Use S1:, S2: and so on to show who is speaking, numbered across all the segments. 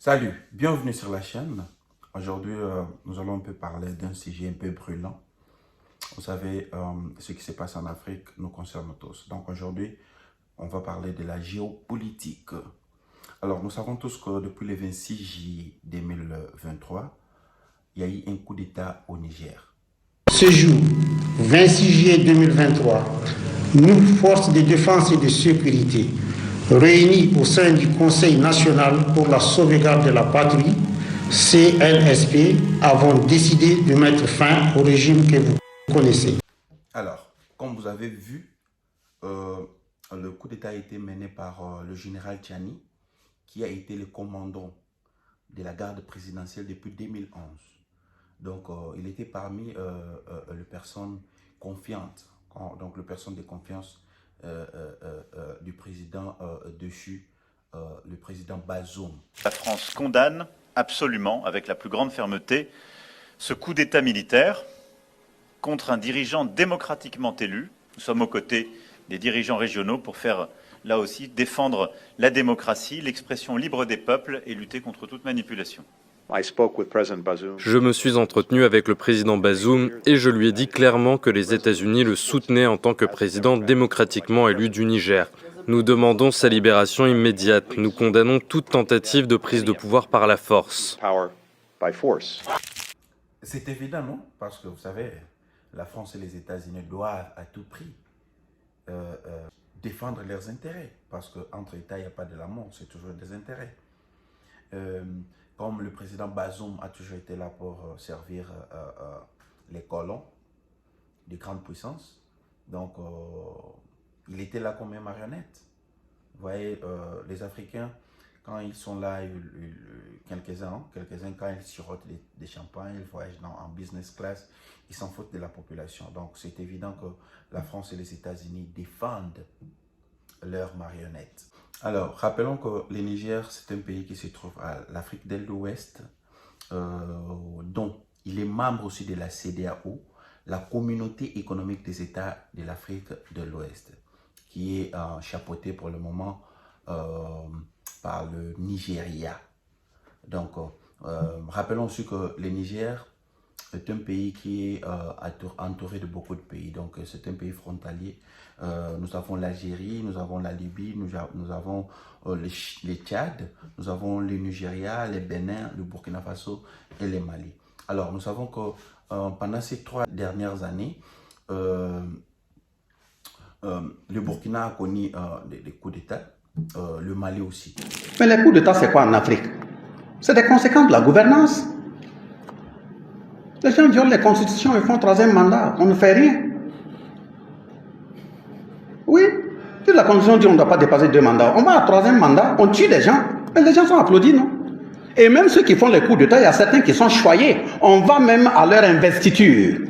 S1: Salut, bienvenue sur la chaîne. Aujourd'hui, nous allons un peu parler d'un sujet un peu brûlant. Vous savez, ce qui se passe en Afrique nous concerne tous. Donc aujourd'hui, on va parler de la géopolitique. Alors, nous savons tous que depuis le 26 juillet 2023, il y a eu un coup d'État au Niger.
S2: Ce jour, 26 juillet 2023, nous, forces de défense et de sécurité, réunis au sein du Conseil national pour la sauvegarde de la patrie, CNSP, avons décidé de mettre fin au régime que vous connaissez.
S1: Alors, comme vous avez vu, le coup d'État a été mené par le général Tchani, qui a été le commandant de la garde présidentielle depuis 2011. Donc, il était parmi les personnes confiantes, donc les personnes de confiance du président déchu, le président Bazoum.
S3: La France condamne absolument, avec la plus grande fermeté, ce coup d'État militaire contre un dirigeant démocratiquement élu. Nous sommes aux côtés des dirigeants régionaux pour faire, là aussi, défendre la démocratie, l'expression libre des peuples et lutter contre toute manipulation.
S4: Je me suis entretenu avec le président Bazoum et je lui ai dit clairement que les États-Unis le soutenaient en tant que président démocratiquement élu du Niger. Nous demandons sa libération immédiate. Nous condamnons toute tentative de prise de pouvoir par la force.
S1: C'est évident, non? Parce que vous savez, la France et les États-Unis doivent à tout prix défendre leurs intérêts. Parce qu'entre États, il n'y a pas de l'amour, c'est toujours des intérêts. Comme le président Bazoum a toujours été là pour servir les colons de grandes puissances, donc il était là comme une marionnette. Vous voyez, les Africains, quand ils sont là, quelques-uns, quand ils sirotent des champagnes, ils voyagent en business class, ils s'en foutent de la population. Donc c'est évident que la France et les États-Unis défendent leurs marionnettes. Alors, rappelons que le Niger, c'est un pays qui se trouve à l'Afrique de l'Ouest, dont il est membre aussi de la CEDEAO, la communauté économique des États de l'Afrique de l'Ouest, qui est chapeautée pour le moment par le Nigeria. Donc, rappelons aussi que le Niger est un pays qui est entouré de beaucoup de pays. Donc, c'est un pays frontalier. Nous avons l'Algérie, nous avons la Libye, nous avons les Tchad, nous avons le Nigeria, le Bénin, le Burkina Faso et le Mali. Alors, nous savons que pendant ces 3 dernières années, le Burkina a connu des coups d'État, le Mali aussi.
S2: Mais les coups d'État, c'est quoi en Afrique? C'est des conséquences de la gouvernance. Les gens violent les constitutions et font 3e mandat. On ne fait rien. Oui, si la constitution dit qu'on ne doit pas dépasser 2 mandats, on va à 3e mandat, on tue des gens. Et les gens sont applaudis, non? Et même ceux qui font les coups d'État, il y a certains qui sont choyés. On va même à leur investiture.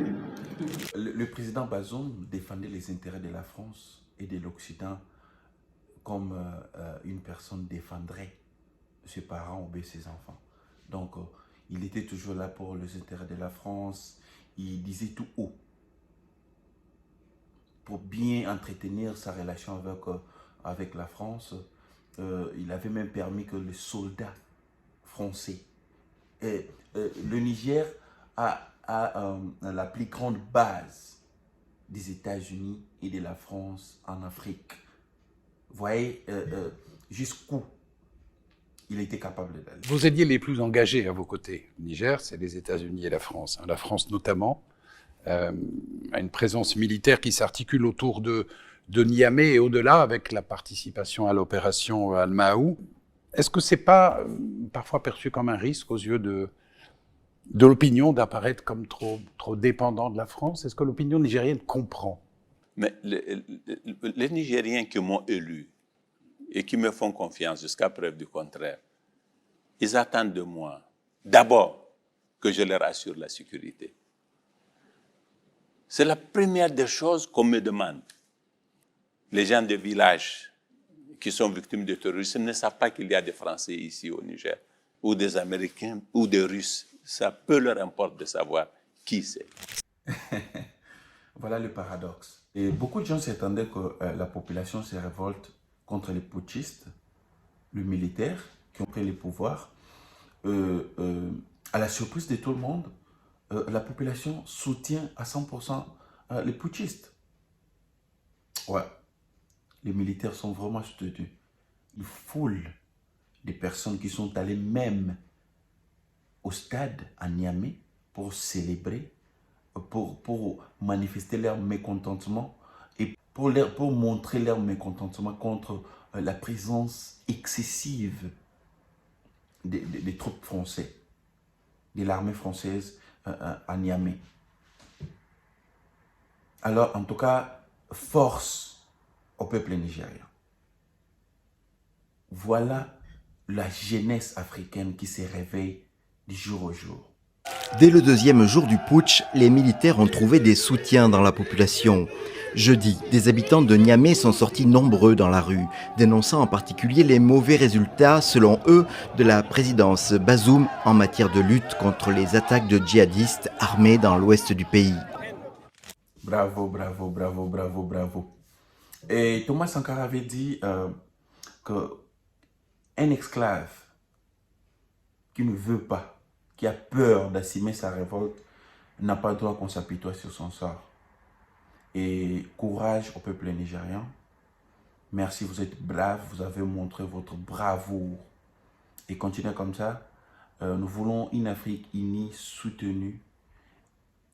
S1: Le président Bazoum défendait les intérêts de la France et de l'Occident comme une personne défendrait ses parents ou bien ses enfants. Donc, il était toujours là pour les intérêts de la France. Il disait tout haut pour bien entretenir sa relation avec la France. Il avait même permis que les soldats français... le Niger a la plus grande base des États-Unis et de la France en Afrique. Vous voyez jusqu'où il était capable d'aller.
S5: Vos alliés les plus engagés à vos côtés, au Niger, c'est les États-Unis et la France. La France notamment a une présence militaire qui s'articule autour de Niamey et au-delà avec la participation à l'opération Al-Mahou. Est-ce que c'est pas parfois perçu comme un risque aux yeux de l'opinion d'apparaître comme trop dépendant de la France? Est-ce que l'opinion nigérienne comprend?
S6: Mais les Nigériens qui m'ont élu et qui me font confiance jusqu'à preuve du contraire, ils attendent de moi d'abord que je leur assure la sécurité. C'est la première des choses qu'on me demande. Les gens des villages qui sont victimes de terrorisme ne savent pas qu'il y a des Français ici au Niger, ou des Américains, ou des Russes. Ça peu leur importe de savoir qui c'est.
S1: Voilà le paradoxe. Et beaucoup de gens s'attendaient que la population se révolte contre les putschistes, les militaires qui ont pris le pouvoir. à la surprise de tout le monde, la population soutient à 100% les putschistes. Ouais, les militaires sont vraiment soutenus. Ils foulent des personnes qui sont allées même au stade à Niamey pour célébrer, pour manifester leur mécontentement et pour montrer leur mécontentement contre la présence excessive des troupes françaises, de l'armée française à Niamey. Alors, en tout cas, force au peuple nigérien. Voilà la jeunesse africaine qui se réveille du jour au jour.
S7: Dès le deuxième jour du putsch, les militaires ont trouvé des soutiens dans la population. Jeudi, des habitants de Niamey sont sortis nombreux dans la rue, dénonçant en particulier les mauvais résultats, selon eux, de la présidence Bazoum en matière de lutte contre les attaques de djihadistes armés dans l'ouest du pays.
S1: Bravo, bravo, bravo, bravo, bravo. Et Thomas Sankara avait dit qu'un esclave qui ne veut pas, qui a peur d'assumer sa révolte, n'a pas droit qu'on s'apitoie sur son sort. Et courage au peuple nigérien. Merci, vous êtes braves, vous avez montré votre bravoure. Et continuez comme ça. Nous voulons une Afrique unie, soutenue,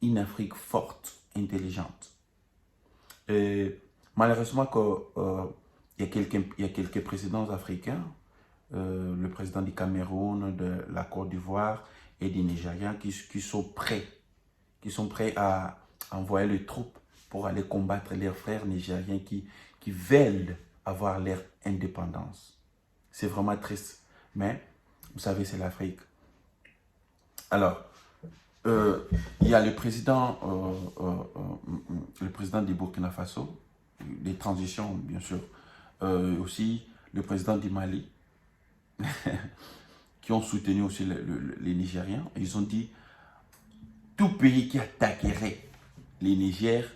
S1: une Afrique forte, intelligente. Et malheureusement, il y a quelques présidents africains, le président du Cameroun, de la Côte d'Ivoire et du Nigeria qui sont prêts à envoyer les troupes pour aller combattre leurs frères nigériens qui veulent avoir leur indépendance. C'est vraiment triste, mais vous savez, c'est l'Afrique. Alors, il y a le président du Burkina Faso, des transitions bien sûr, aussi le président du Mali, qui ont soutenu aussi les Nigériens. Ils ont dit, tout pays qui attaquerait les Niger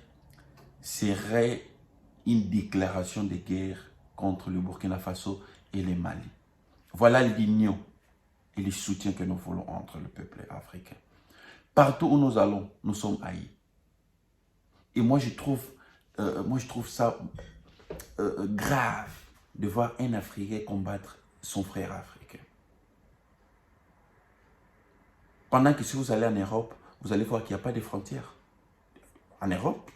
S1: serait une déclaration de guerre contre le Burkina Faso et le Mali. Voilà l'union et le soutien que nous voulons entre le peuple africain. Partout où nous allons, nous sommes haïs. Et moi, je trouve ça grave de voir un Africain combattre son frère africain. Pendant que si vous allez en Europe, vous allez voir qu'il n'y a pas de frontières. En Europe,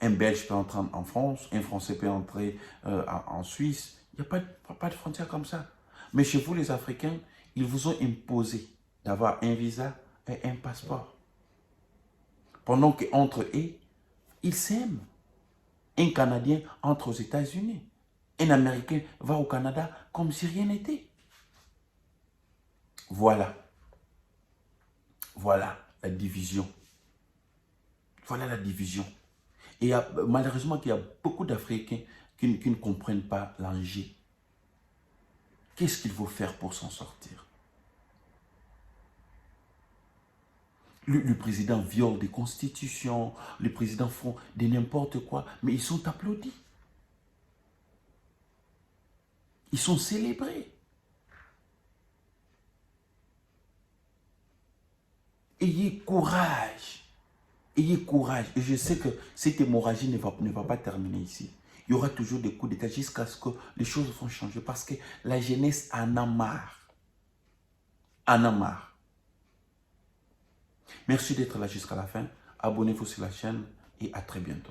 S1: un Belge peut entrer en France, un Français peut entrer en Suisse. Il n'y a pas de frontières comme ça. Mais chez vous, les Africains, ils vous ont imposé d'avoir un visa et un passeport. Pendant qu'entre eux, ils s'aiment. Un Canadien entre aux États-Unis. Un Américain va au Canada comme si rien n'était. Voilà. Voilà la division. Voilà la division. Et malheureusement, il y a beaucoup d'Africains qui ne comprennent pas l'enjeu. Qu'est-ce qu'il faut faire pour s'en sortir? Le président viole des constitutions, les présidents font de n'importe quoi, mais ils sont applaudis. Ils sont célébrés. Ayez courage. Ayez courage. Et je sais que cette hémorragie ne va pas terminer ici. Il y aura toujours des coups d'état jusqu'à ce que les choses vont changer. Parce que la jeunesse en a marre. En a marre. Merci d'être là jusqu'à la fin. Abonnez-vous sur la chaîne et à très bientôt.